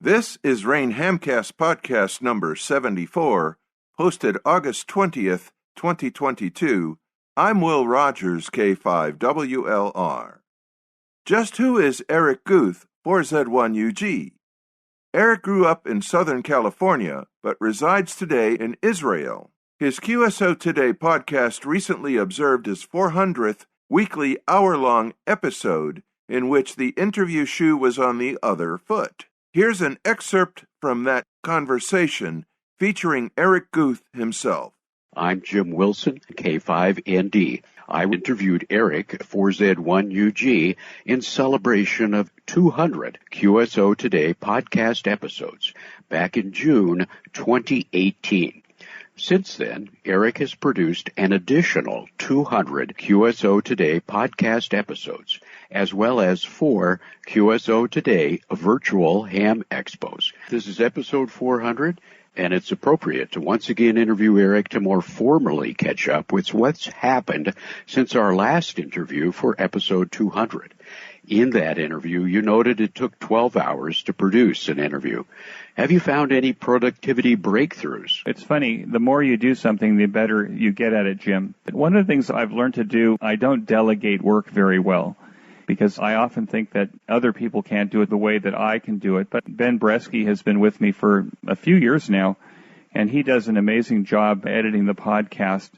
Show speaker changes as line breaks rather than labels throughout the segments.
This is RAIN Hamcast Podcast number 74, posted August 20th, 2022. I'm Will Rogers, K5WLR. Just who is Eric Guth, 4Z1UG? Eric grew up in Southern California, but resides today in Israel. His QSO Today podcast recently observed his 400th weekly hour-long episode in which the interview shoe was on the other foot. Here's an excerpt from that conversation featuring Eric Guth himself.
I'm Jim Wilson, K5ND. I interviewed Eric, 4Z1UG, in celebration of 200 QSO Today podcast episodes back in June 2018. Since then, Eric has produced an additional 200 QSO Today podcast episodes, as well as 4 QSO Today virtual ham expos. This is episode 400, and it's appropriate to once again interview Eric to more formally catch up with what's happened since our last interview for episode 200. In that interview, you noted it took 12 hours to produce an interview. Have you found any productivity breakthroughs?
It's funny, the more you do something, the better you get at it, Jim. One of the things I've learned to do, I don't delegate work very well, because I often think that other people can't do it the way that I can do it. But Ben Bresky has been with me for a few years now, and he does an amazing job editing the podcast,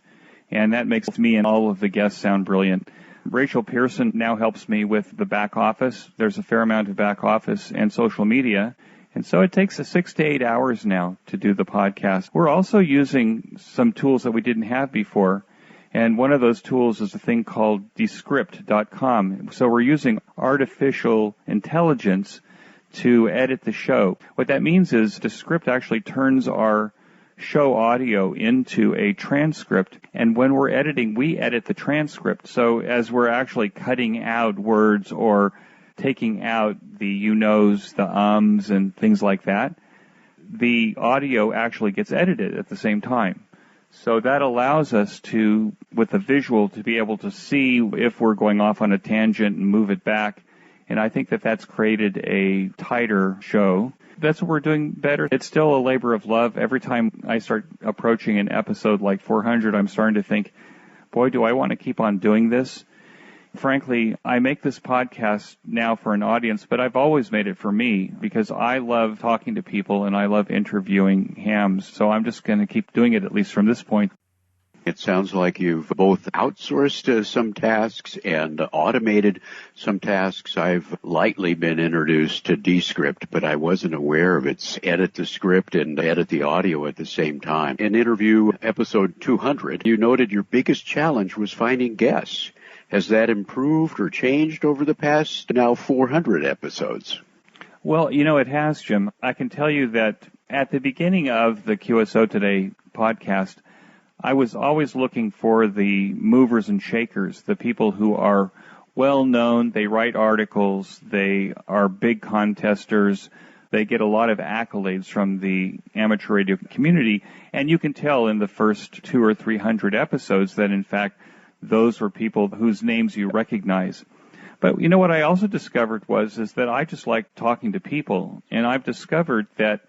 and that makes me and all of the guests sound brilliant. Rachel Pearson now helps me with the back office. There's a fair amount of back office and social media. And so it takes 6 to 8 hours now to do the podcast. We're also using some tools that we didn't have before. And one of those tools is a thing called Descript.com. So we're using artificial intelligence to edit the show. What that means is Descript actually turns our show audio into a transcript, and when we're editing, we edit the transcript. So as we're actually cutting out words or taking out the you-knows, the ums, and things like that, the audio actually gets edited at the same time. So that allows us to, with a visual, to be able to see if we're going off on a tangent and move it back. And I think that that's created a tighter show. That's what we're doing better. It's still a labor of love. Every time I start approaching an episode like 400, I'm starting to think, boy, do I want to keep on doing this? Frankly, I make this podcast now for an audience, but I've always made it for me because I love talking to people and I love interviewing hams. So I'm just going to keep doing it, at least from this point.
It sounds like you've both outsourced some tasks and automated some tasks. I've lightly been introduced to Descript, but I wasn't aware of its edit the script and edit the audio at the same time. In interview episode 200, you noted your biggest challenge was finding guests. Has that improved or changed over the past now 400 episodes?
Well, it has, Jim. I can tell you that at the beginning of the QSO Today podcast, I was always looking for the movers and shakers, the people who are well-known, they write articles, they are big contesters, they get a lot of accolades from the amateur radio community, and you can tell in the first 200 or 300 episodes that, in fact, those were people whose names you recognize. But what I also discovered is that I just like talking to people, and I've discovered that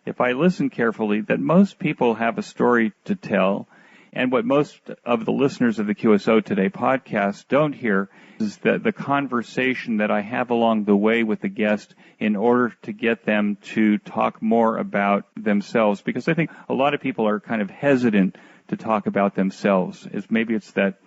if I listen carefully, that most people have a story to tell. And what most of the listeners of the QSO Today podcast don't hear is that the conversation that I have along the way with the guest in order to get them to talk more about themselves. Because I think a lot of people are kind of hesitant to talk about themselves. Maybe it's that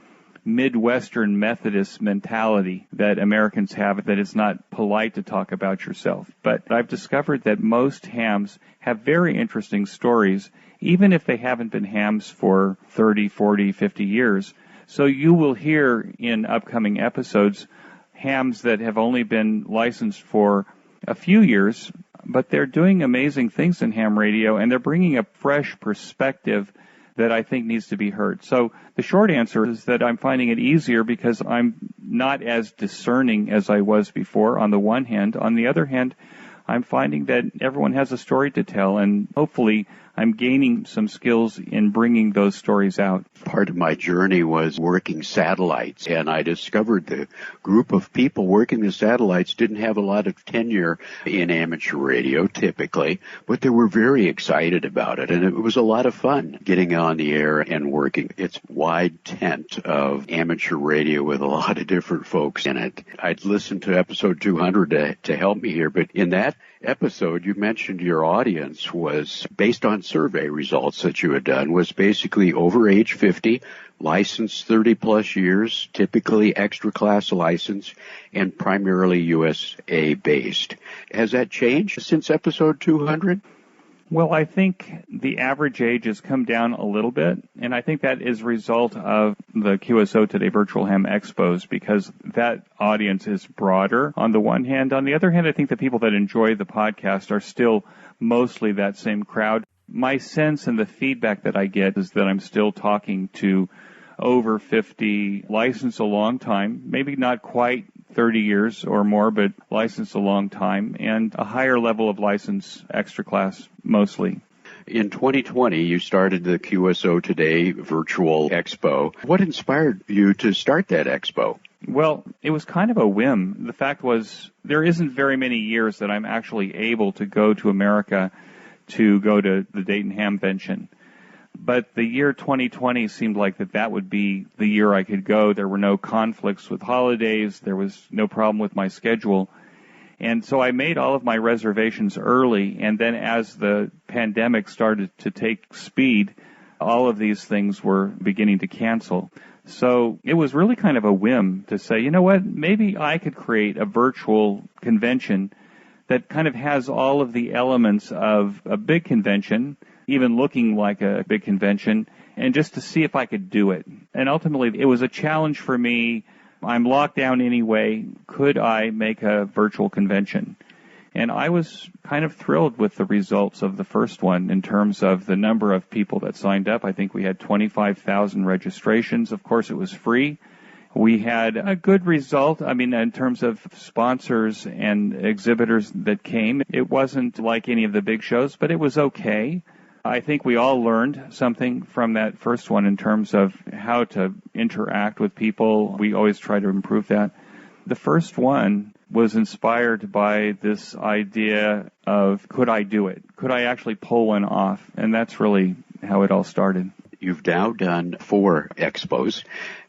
Midwestern Methodist mentality that Americans have, that it's not polite to talk about yourself. But I've discovered that most hams have very interesting stories, even if they haven't been hams for 30, 40, 50 years. So you will hear in upcoming episodes hams that have only been licensed for a few years, but they're doing amazing things in ham radio, and they're bringing a fresh perspective that I think needs to be heard. So the short answer is that I'm finding it easier because I'm not as discerning as I was before, on the one hand. On the other hand, I'm finding that everyone has a story to tell, and hopefully I'm gaining some skills in bringing those stories out.
Part of my journey was working satellites, and I discovered the group of people working the satellites didn't have a lot of tenure in amateur radio, typically, but they were very excited about it, and it was a lot of fun getting on the air and working. It's wide tent of amateur radio with a lot of different folks in it. I'd listened to episode 200 to help me here, but in that episode, you mentioned your audience was based on survey results that you had done, was basically over age 50, licensed 30 plus years, typically extra class license, and primarily USA based. Has that changed since episode 200?
Well, I think the average age has come down a little bit, and I think that is a result of the QSO Today Virtual Ham Expos, because that audience is broader on the one hand. On the other hand, I think the people that enjoy the podcast are still mostly that same crowd. My sense and the feedback that I get is that I'm still talking to over 50, licensed a long time, maybe not quite 30 years or more, but licensed a long time, and a higher level of license, extra class mostly.
In 2020, you started the QSO Today Virtual Expo. What inspired you to start that expo?
Well, it was kind of a whim. The fact was, there isn't very many years that I'm actually able to go to America to go to the Dayton Hamvention. But the year 2020 seemed like that would be the year I could go. There were no conflicts with holidays. There was no problem with my schedule. And so I made all of my reservations early, and then as the pandemic started to take speed, all of these things were beginning to cancel. So it was really kind of a whim to say, you know what, maybe I could create a virtual convention that kind of has all of the elements of a big convention, even looking like a big convention, and just to see if I could do it. And ultimately, it was a challenge for me. I'm locked down anyway. Could I make a virtual convention? And I was kind of thrilled with the results of the first one in terms of the number of people that signed up. I think we had 25,000 registrations. Of course, it was free. We had a good result. I mean, in terms of sponsors and exhibitors that came, it wasn't like any of the big shows, but it was okay. I think we all learned something from that first one in terms of how to interact with people. We always try to improve that. The first one was inspired by this idea of, could I do it? Could I actually pull one off? And that's really how it all started.
You've now done 4 expos.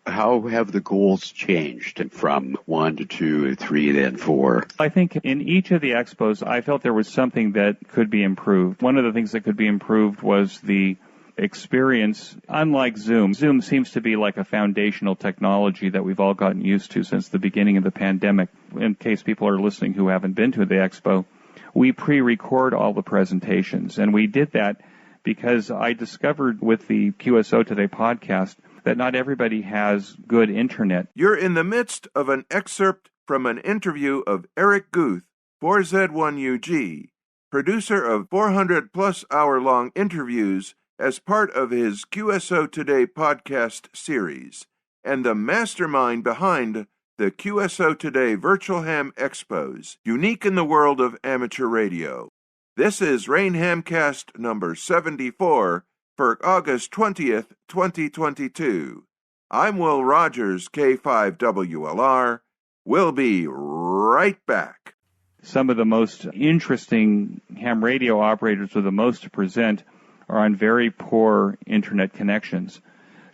How have the goals changed from 1 to 2, 3, then 4?
I think in each of the expos, I felt there was something that could be improved. One of the things that could be improved was the experience. Unlike Zoom, Zoom seems to be like a foundational technology that we've all gotten used to since the beginning of the pandemic. In case people are listening who haven't been to the expo, we pre-record all the presentations, and we did that because I discovered with the QSO Today podcast that not everybody has good internet.
You're in the midst of an excerpt from an interview of Eric Guth, 4Z1UG, producer of 400-plus hour-long interviews as part of his QSO Today podcast series, and the mastermind behind the QSO Today Virtual Ham Expos, unique in the world of amateur radio. This is RAIN Hamcast number 74 for August 20th, 2022. I'm Will Rogers, K5WLR. We'll be right back.
Some of the most interesting ham radio operators with the most to present are on very poor internet connections.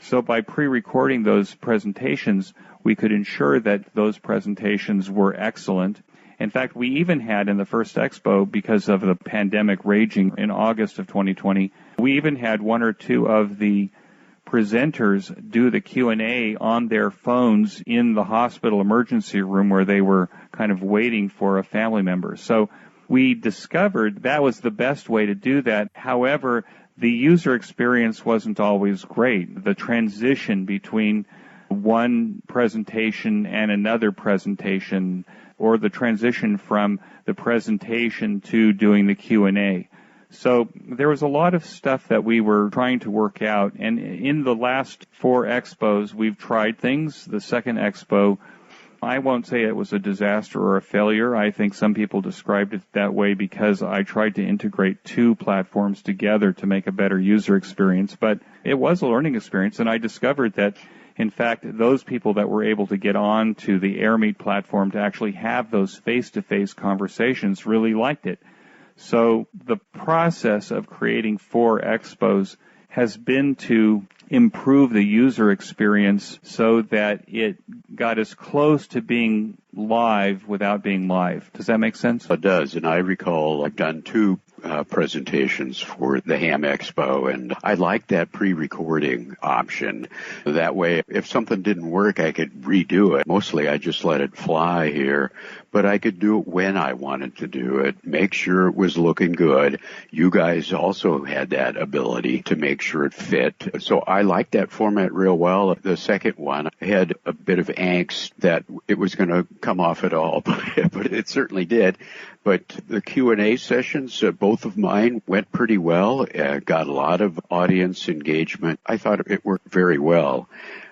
So by pre-recording those presentations, we could ensure that those presentations were excellent. In fact, we even had in the first expo, because of the pandemic raging in August of 2020, we even had 1 or 2 of the presenters do the Q&A on their phones in the hospital emergency room where they were kind of waiting for a family member. So we discovered that was the best way to do that. However, the user experience wasn't always great. The transition between one presentation and another presentation, or the transition from the presentation to doing the Q&A. So there was a lot of stuff that we were trying to work out, and in the last 4 expos, we've tried things. The second expo, I won't say it was a disaster or a failure. I think some people described it that way because I tried to integrate two platforms together to make a better user experience. But it was a learning experience, and I discovered that, in fact, those people that were able to get on to the AirMeet platform to actually have those face-to-face conversations really liked it. So the process of creating 4 Expos has been to improve the user experience so that it got as close to being live without being live. Does that make sense?
It does, and I recall I've done 2 presentations for the Ham Expo, and I like that pre-recording option. That way, if something didn't work, I could redo it. Mostly, I just let it fly here, but I could do it when I wanted to do it, make sure it was looking good. You guys also had that ability to make sure it fit. So I liked that format real well. The second one had a bit of angst that it was going to come off at all, but it certainly did. But the Q&A sessions, both of mine went pretty well. Got a lot of audience engagement. I thought it worked very well.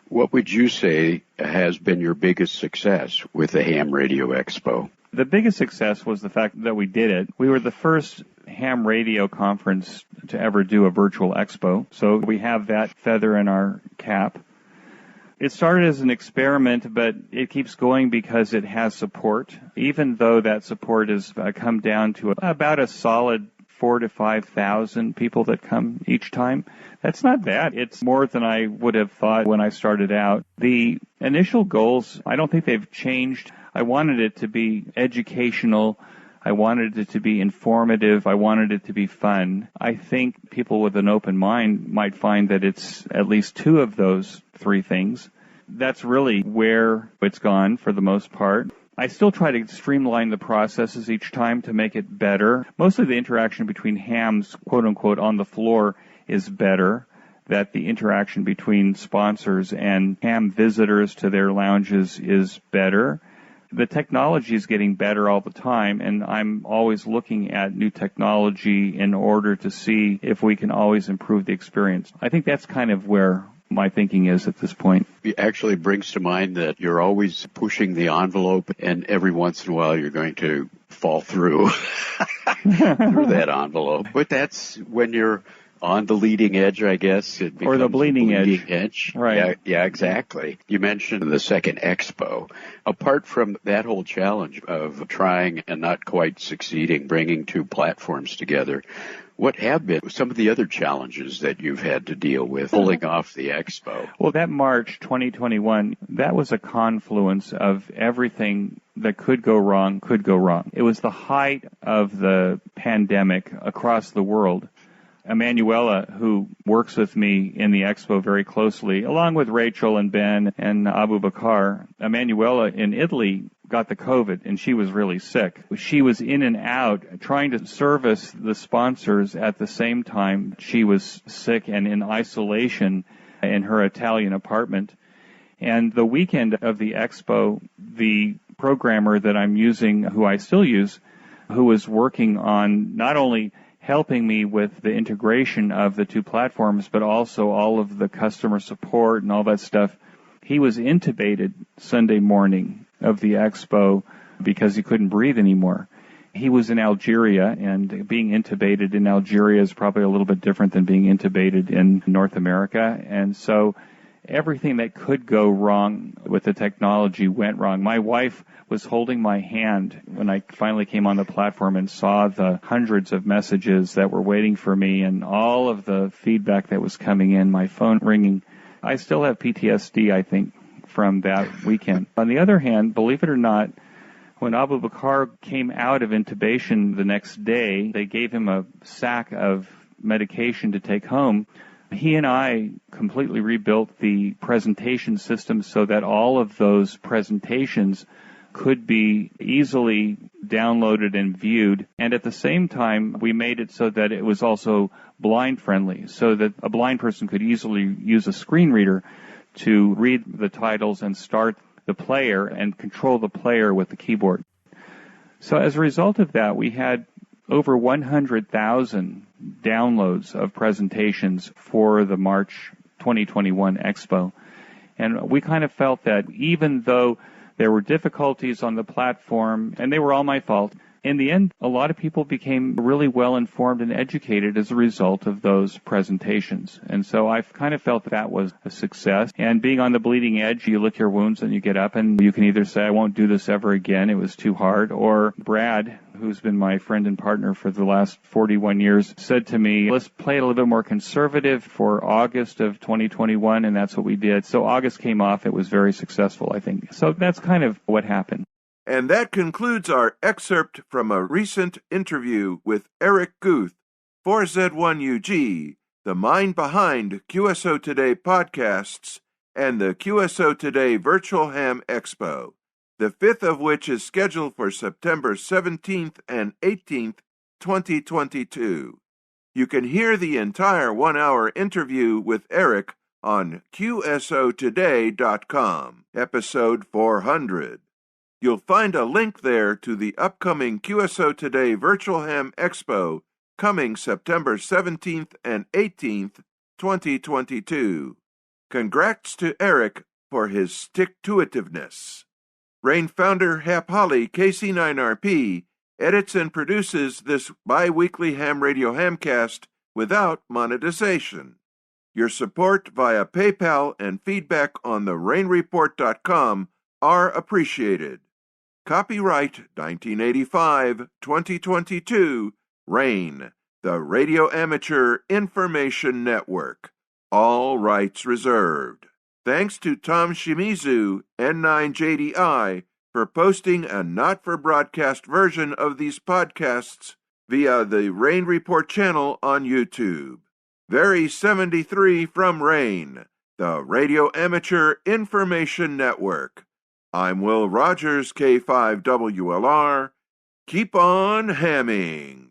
What would you say has been your biggest success with the Ham Radio Expo?
The biggest success was the fact that we did it. We were the first ham radio conference to ever do a virtual expo, so we have that feather in our cap. It started as an experiment, but it keeps going because it has support, even though that support has come down to about a solid 4,000 to 5,000 people that come each time. That's not bad. It's more than I would have thought when I started out. The initial goals, I don't think they've changed. I wanted it to be educational. I wanted it to be informative. I wanted it to be fun. I think people with an open mind might find that it's at least 2 of those 3 things. That's really where it's gone for the most part. I still try to streamline the processes each time to make it better. Mostly the interaction between hams, quote unquote, on the floor is better. That the interaction between sponsors and ham visitors to their lounges is better. The technology is getting better all the time, and I'm always looking at new technology in order to see if we can always improve the experience. I think that's kind of where my thinking is at this point.
It actually brings to mind that you're always pushing the envelope, and every once in a while you're going to fall through through that envelope. But that's when you're on the leading edge, I guess. It
or the bleeding edge.
Right. Yeah, exactly. You mentioned the second Expo. Apart from that whole challenge of trying and not quite succeeding, bringing 2 platforms together, what have been some of the other challenges that you've had to deal with pulling off the Expo?
Well, that March 2021, that was a confluence of everything that could go wrong. It was the height of the pandemic across the world. Emanuela, who works with me in the Expo very closely, along with Rachel and Ben and Abu Bakar, Emanuela in Italy got the COVID, and she was really sick. She was in and out trying to service the sponsors at the same time. She was sick and in isolation in her Italian apartment. And the weekend of the Expo, the programmer that I'm using, who I still use, who was working on not only helping me with the integration of the 2 platforms, but also all of the customer support and all that stuff. He was intubated Sunday morning of the Expo because he couldn't breathe anymore. He was in Algeria, and being intubated in Algeria is probably a little bit different than being intubated in North America. And so everything that could go wrong with the technology went wrong. My wife was holding my hand when I finally came on the platform and saw the hundreds of messages that were waiting for me and all of the feedback that was coming in, my phone ringing. I still have PTSD, I think, from that weekend. On the other hand, believe it or not, when Abu Bakar came out of intubation the next day, they gave him a sack of medication to take home. He and I completely rebuilt the presentation system so that all of those presentations could be easily downloaded and viewed. And at the same time, we made it so that it was also blind friendly, so that a blind person could easily use a screen reader to read the titles and start the player and control the player with the keyboard. So as a result of that, we had over 100,000 downloads of presentations for the March 2021 Expo. And we kind of felt that even though There were difficulties on the platform, and they were all my fault. In the end, a lot of people became really well informed and educated as a result of those presentations. And so I've kind of felt that was a success. And being on the bleeding edge, you lick your wounds and you get up and you can either say, I won't do this ever again, it was too hard, or Brad, who's been my friend and partner for the last 41 years, said to me, let's play it a little bit more conservative for August of 2021, and that's what we did. So August came off. It was very successful, I think. So that's kind of what happened.
And that concludes our excerpt from a recent interview with Eric Guth, 4Z1UG, the mind behind QSO Today podcasts and the QSO Today Virtual Ham Expo, the fifth of which is scheduled for September 17th and 18th, 2022. You can hear the entire one-hour interview with Eric on QSOtoday.com, episode 400. You'll find a link there to the upcoming QSO Today Virtual Ham Expo coming September 17th and 18th, 2022. Congrats to Eric for his stick-to-itiveness. RAIN founder Hap Holly, KC9RP, edits and produces this bi-weekly ham radio hamcast without monetization. Your support via PayPal and feedback on the rainreport.com are appreciated. Copyright 1985-2022, RAIN, the Radio Amateur Information Network. All rights reserved. Thanks to Tom Shimizu, N9JDI, for posting a not-for-broadcast version of these podcasts via the RAIN Report channel on YouTube. Very 73 from RAIN, the Radio Amateur Information Network. I'm Will Rogers, K5WLR. Keep on hamming.